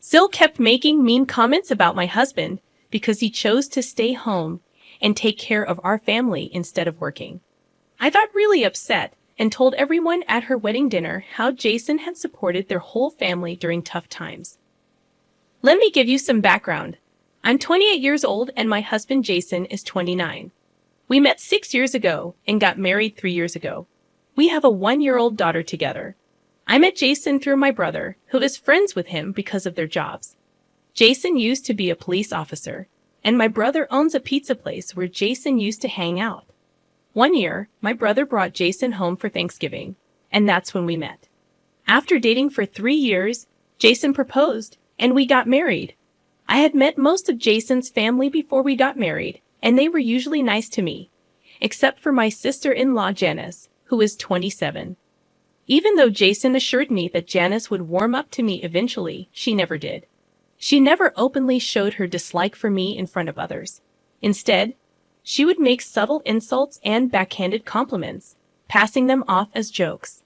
Sil kept making mean comments about my husband because he chose to stay home and take care of our family instead of working. I got really upset and told everyone at her wedding dinner how Jason had supported their whole family during tough times. Let me give you some background. I'm 28 years old and my husband Jason is 29. We met 6 years ago and got married 3 years ago. We have a 1-year-old daughter together. I met Jason through my brother, who is friends with him because of their jobs. Jason used to be a police officer, and my brother owns a pizza place where Jason used to hang out. One year, my brother brought Jason home for Thanksgiving, and that's when we met. After dating for 3 years, Jason proposed, and we got married. I had met most of Jason's family before we got married, and they were usually nice to me, except for my sister-in-law Janice, who is 27. Even though Jason assured me that Janice would warm up to me eventually, she never did. She never openly showed her dislike for me in front of others. Instead, she would make subtle insults and backhanded compliments, passing them off as jokes.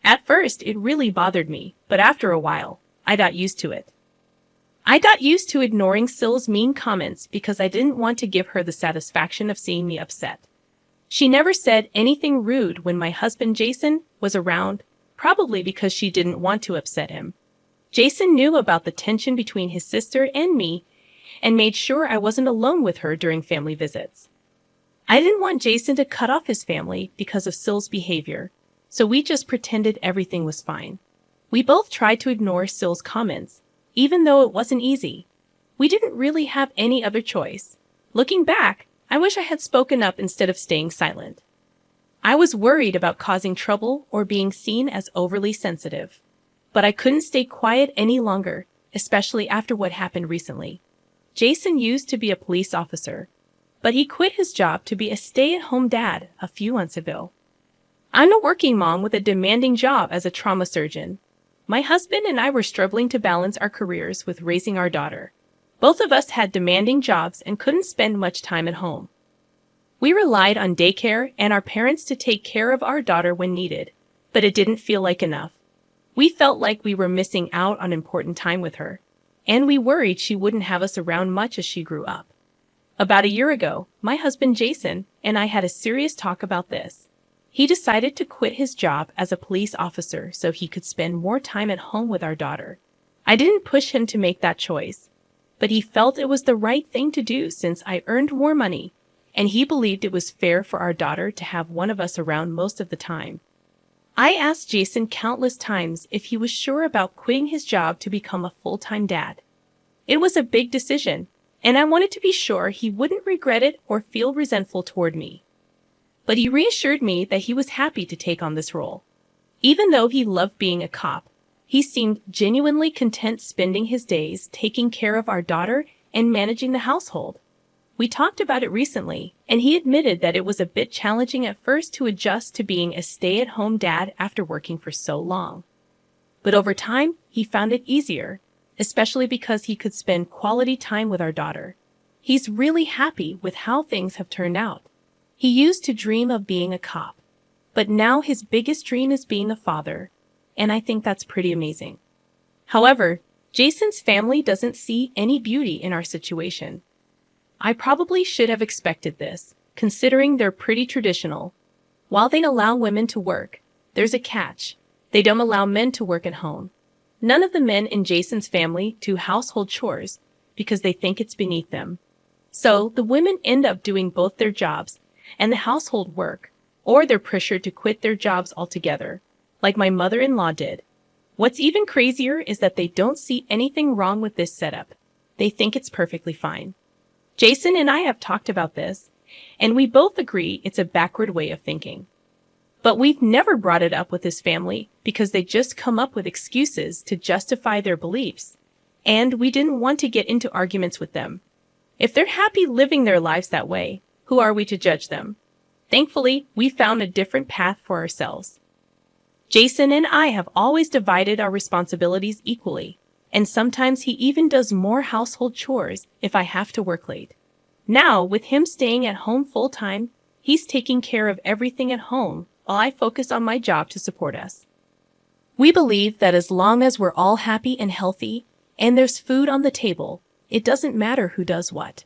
At first, it really bothered me, but after a while, I got used to it. I got used to ignoring Sil's mean comments because I didn't want to give her the satisfaction of seeing me upset. She never said anything rude when my husband Jason was around, probably because she didn't want to upset him. Jason knew about the tension between his sister and me and made sure I wasn't alone with her during family visits. I didn't want Jason to cut off his family because of Sil's behavior, so we just pretended everything was fine. We both tried to ignore Sil's comments, even though it wasn't easy. We didn't really have any other choice. Looking back, I wish I had spoken up instead of staying silent. I was worried about causing trouble or being seen as overly sensitive. But I couldn't stay quiet any longer, especially after what happened recently. Jason used to be a police officer, but he quit his job to be a stay-at-home dad a few months ago. I'm a working mom with a demanding job as a trauma surgeon. My husband and I were struggling to balance our careers with raising our daughter. Both of us had demanding jobs and couldn't spend much time at home. We relied on daycare and our parents to take care of our daughter when needed, but it didn't feel like enough. We felt like we were missing out on important time with her, and we worried she wouldn't have us around much as she grew up. About a year ago, my husband Jason and I had a serious talk about this. He decided to quit his job as a police officer so he could spend more time at home with our daughter. I didn't push him to make that choice, but he felt it was the right thing to do since I earned more money, and he believed it was fair for our daughter to have one of us around most of the time. I asked Jason countless times if he was sure about quitting his job to become a full-time dad. It was a big decision, and I wanted to be sure he wouldn't regret it or feel resentful toward me. But he reassured me that he was happy to take on this role. Even though he loved being a cop, he seemed genuinely content spending his days taking care of our daughter and managing the household. We talked about it recently, and he admitted that it was a bit challenging at first to adjust to being a stay-at-home dad after working for so long. But over time, he found it easier, especially because he could spend quality time with our daughter. He's really happy with how things have turned out. He used to dream of being a cop, but now his biggest dream is being a father, and I think that's pretty amazing. However, Jason's family doesn't see any beauty in our situation. I probably should have expected this, considering they're pretty traditional. While they allow women to work, there's a catch. They don't allow men to work at home. None of the men in Jason's family do household chores because they think it's beneath them. So the women end up doing both their jobs and the household work, or they're pressured to quit their jobs altogether, like my mother-in-law did. What's even crazier is that they don't see anything wrong with this setup. They think it's perfectly fine. Jason and I have talked about this, and we both agree it's a backward way of thinking. But we've never brought it up with his family because they just come up with excuses to justify their beliefs, and we didn't want to get into arguments with them. If they're happy living their lives that way, who are we to judge them? Thankfully, we found a different path for ourselves. Jason and I have always divided our responsibilities equally, and sometimes he even does more household chores if I have to work late. Now, with him staying at home full-time, he's taking care of everything at home while I focus on my job to support us. We believe that as long as we're all happy and healthy, and there's food on the table. It doesn't matter who does what.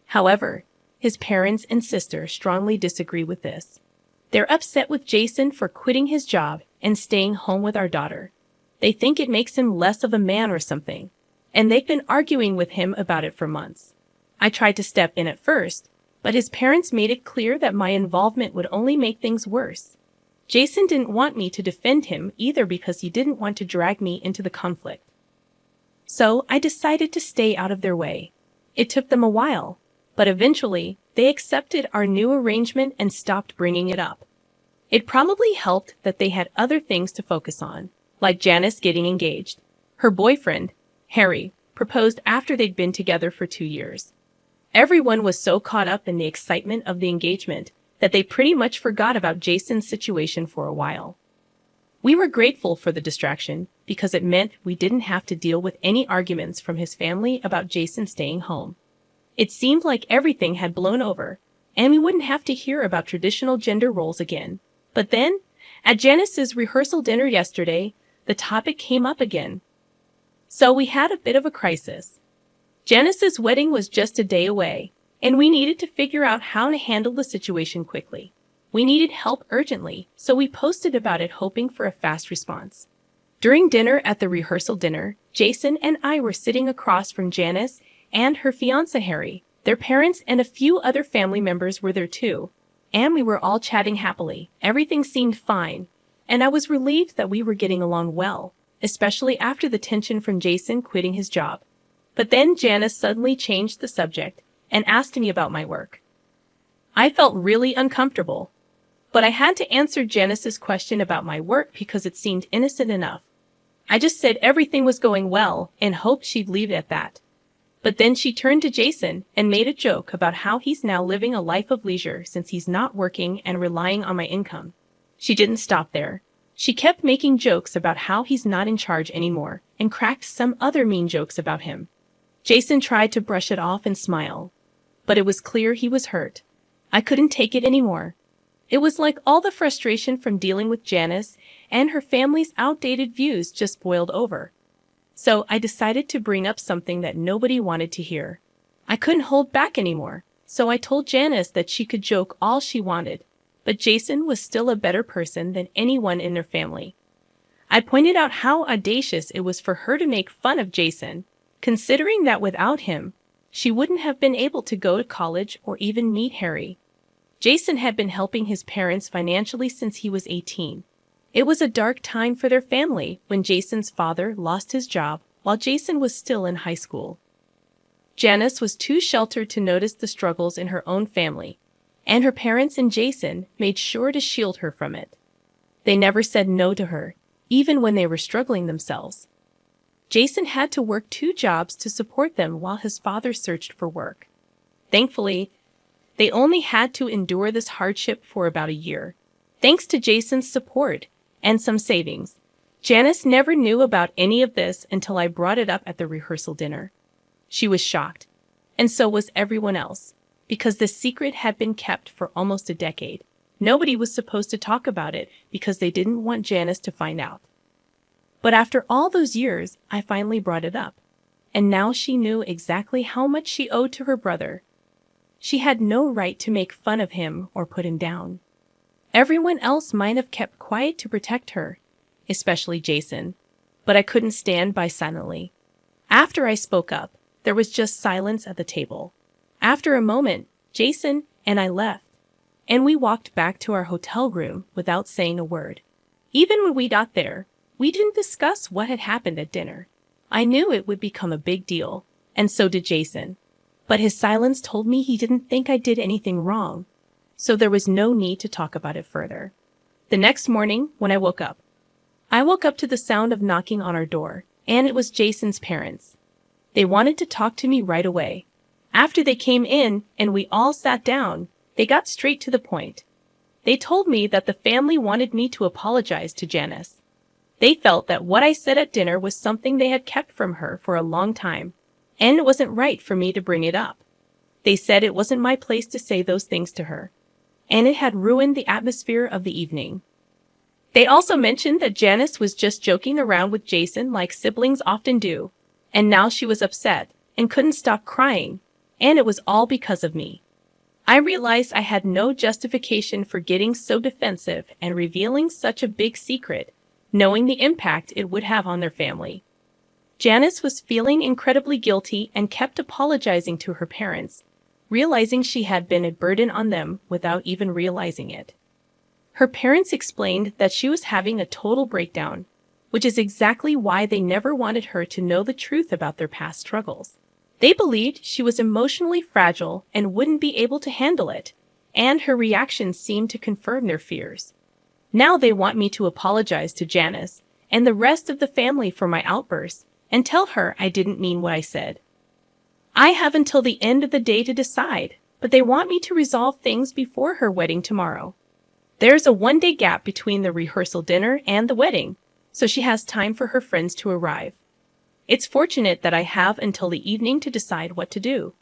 However, his parents and sister strongly disagree with this. They're upset with Jason for quitting his job and staying home with our daughter. They think it makes him less of a man or something, and they've been arguing with him about it for months. I tried to step in at first, but his parents made it clear that my involvement would only make things worse. Jason didn't want me to defend him either because he didn't want to drag me into the conflict. So I decided to stay out of their way. It took them a while, but eventually they accepted our new arrangement and stopped bringing it up. It probably helped that they had other things to focus on, like Janice getting engaged. Her boyfriend, Harry, proposed after they'd been together for 2 years. Everyone was so caught up in the excitement of the engagement that they pretty much forgot about Jason's situation for a while. We were grateful for the distraction because it meant we didn't have to deal with any arguments from his family about Jason staying home. It seemed like everything had blown over, and we wouldn't have to hear about traditional gender roles again. But then, at Janice's rehearsal dinner yesterday, the topic came up again. So we had a bit of a crisis. Janice's wedding was just a day away, and we needed to figure out how to handle the situation quickly. We needed help urgently, so we posted about it hoping for a fast response. During dinner at the rehearsal dinner, Jason and I were sitting across from Janice and her fiancé Harry. Their parents and a few other family members were there too, and we were all chatting happily. Everything seemed fine, and I was relieved that we were getting along well, especially after the tension from Jason quitting his job. But then Janice suddenly changed the subject and asked me about my work. I felt really uncomfortable, but I had to answer Janice's question about my work because it seemed innocent enough. I just said everything was going well and hoped she'd leave it at that. But then she turned to Jason and made a joke about how he's now living a life of leisure since he's not working and relying on my income. She didn't stop there. She kept making jokes about how he's not in charge anymore and cracked some other mean jokes about him. Jason tried to brush it off and smile, but it was clear he was hurt. I couldn't take it anymore. It was like all the frustration from dealing with Janice and her family's outdated views just boiled over. So I decided to bring up something that nobody wanted to hear. I couldn't hold back anymore, so I told Janice that she could joke all she wanted, but Jason was still a better person than anyone in their family. I pointed out how audacious it was for her to make fun of Jason, considering that without him, she wouldn't have been able to go to college or even meet Harry. Jason had been helping his parents financially since he was 18. It was a dark time for their family when Jason's father lost his job while Jason was still in high school. Janice was too sheltered to notice the struggles in her own family, and her parents and Jason made sure to shield her from it. They never said no to her, even when they were struggling themselves. Jason had to work 2 jobs to support them while his father searched for work. Thankfully, they only had to endure this hardship for about a year, thanks to Jason's support and some savings. Janice never knew about any of this until I brought it up at the rehearsal dinner. She was shocked, and so was everyone else, because the secret had been kept for almost a decade. Nobody was supposed to talk about it because they didn't want Janice to find out. But after all those years, I finally brought it up, and now she knew exactly how much she owed to her brother. She had no right to make fun of him or put him down. Everyone else might have kept quiet to protect her, especially Jason, but I couldn't stand by silently. After I spoke up, there was just silence at the table. After a moment, Jason and I left, and we walked back to our hotel room without saying a word. Even when we got there, we didn't discuss what had happened at dinner. I knew it would become a big deal, and so did Jason. But his silence told me he didn't think I did anything wrong, so there was no need to talk about it further. The next morning, when I woke up to the sound of knocking on our door, and it was Jason's parents. They wanted to talk to me right away. After they came in and we all sat down, they got straight to the point. They told me that the family wanted me to apologize to Janice. They felt that what I said at dinner was something they had kept from her for a long time, and it wasn't right for me to bring it up. They said it wasn't my place to say those things to her, and it had ruined the atmosphere of the evening. They also mentioned that Janice was just joking around with Jason like siblings often do, And now she was upset and couldn't stop crying, and it was all because of me. I realized I had no justification for getting so defensive and revealing such a big secret, knowing the impact it would have on their family. Janice was feeling incredibly guilty and kept apologizing to her parents, realizing she had been a burden on them without even realizing it. Her parents explained that she was having a total breakdown, which is exactly why they never wanted her to know the truth about their past struggles. They believed she was emotionally fragile and wouldn't be able to handle it, and her reactions seemed to confirm their fears. Now they want me to apologize to Janice and the rest of the family for my outburst and tell her I didn't mean what I said. I have until the end of the day to decide, but they want me to resolve things before her wedding tomorrow. There's a one-day gap between the rehearsal dinner and the wedding, so she has time for her friends to arrive. It's fortunate that I have until the evening to decide what to do.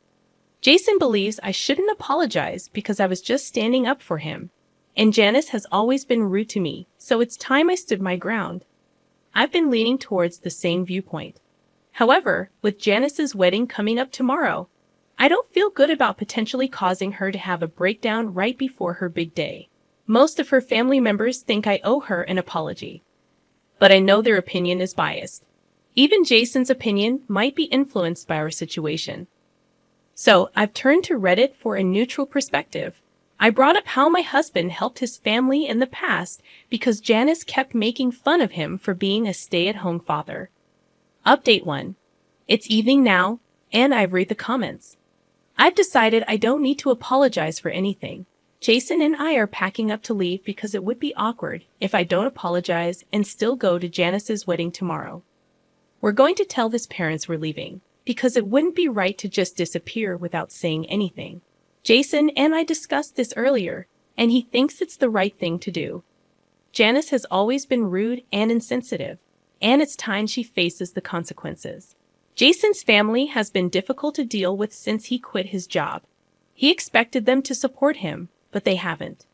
Jason believes I shouldn't apologize because I was just standing up for him, and Janice has always been rude to me, so it's time I stood my ground. I've been leaning towards the same viewpoint. However, with Janice's wedding coming up tomorrow, I don't feel good about potentially causing her to have a breakdown right before her big day. Most of her family members think I owe her an apology, but I know their opinion is biased. Even Jason's opinion might be influenced by our situation. So I've turned to Reddit for a neutral perspective. I brought up how my husband helped his family in the past because Janice kept making fun of him for being a stay-at-home father. Update 1. It's evening now, and I've read the comments. I've decided I don't need to apologize for anything. Jason and I are packing up to leave because it would be awkward if I don't apologize and still go to Janice's wedding tomorrow. We're going to tell his parents we're leaving, because it wouldn't be right to just disappear without saying anything. Jason and I discussed this earlier, and he thinks it's the right thing to do. Janice has always been rude and insensitive, and it's time she faces the consequences. Jason's family has been difficult to deal with since he quit his job. He expected them to support him, but they haven't.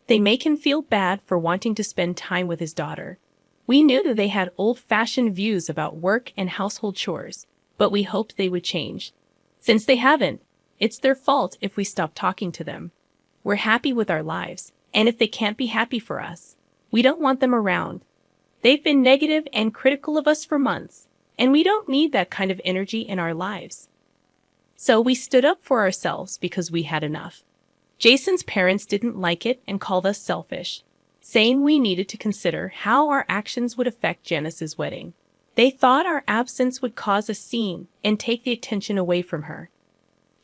They make him feel bad for wanting to spend time with his daughter. We knew that they had old-fashioned views about work and household chores, but we hoped they would change. Since they haven't, it's their fault if we stop talking to them. We're happy with our lives, and if they can't be happy for us, we don't want them around. They've been negative and critical of us for months, and we don't need that kind of energy in our lives. So we stood up for ourselves because we had enough. Jason's parents didn't like it and called us selfish, saying we needed to consider how our actions would affect Janice's wedding. They thought our absence would cause a scene and take the attention away from her.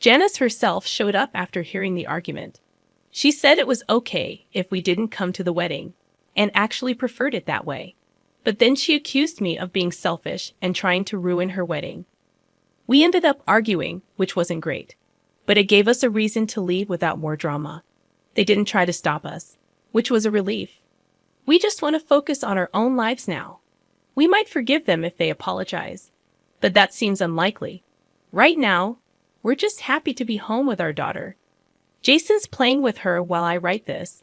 Janice herself showed up after hearing the argument. She said it was okay if we didn't come to the wedding, and actually preferred it that way. But then she accused me of being selfish and trying to ruin her wedding. We ended up arguing, which wasn't great, but it gave us a reason to leave without more drama. They didn't try to stop us, which was a relief. We just want to focus on our own lives now. We might forgive them if they apologize, but that seems unlikely. Right now, we're just happy to be home with our daughter. Jason's playing with her while I write this.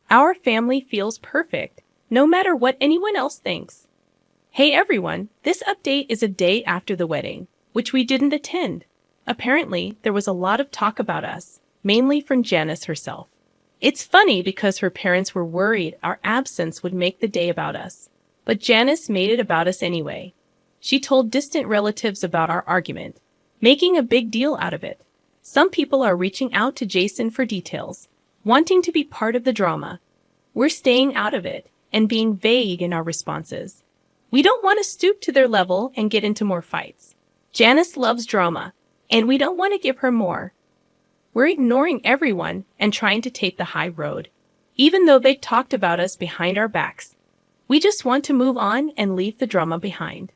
Our family feels perfect, no matter what anyone else thinks. Hey everyone, this update is a day after the wedding, which we didn't attend. Apparently, there was a lot of talk about us, mainly from Janice herself. It's funny because her parents were worried our absence would make the day about us. But Janice made it about us anyway. She told distant relatives about our argument, making a big deal out of it. Some people are reaching out to Jason for details, wanting to be part of the drama. We're staying out of it and being vague in our responses. We don't want to stoop to their level and get into more fights. Janice loves drama, and we don't want to give her more. We're ignoring everyone and trying to take the high road, even though they talked about us behind our backs. We just want to move on and leave the drama behind.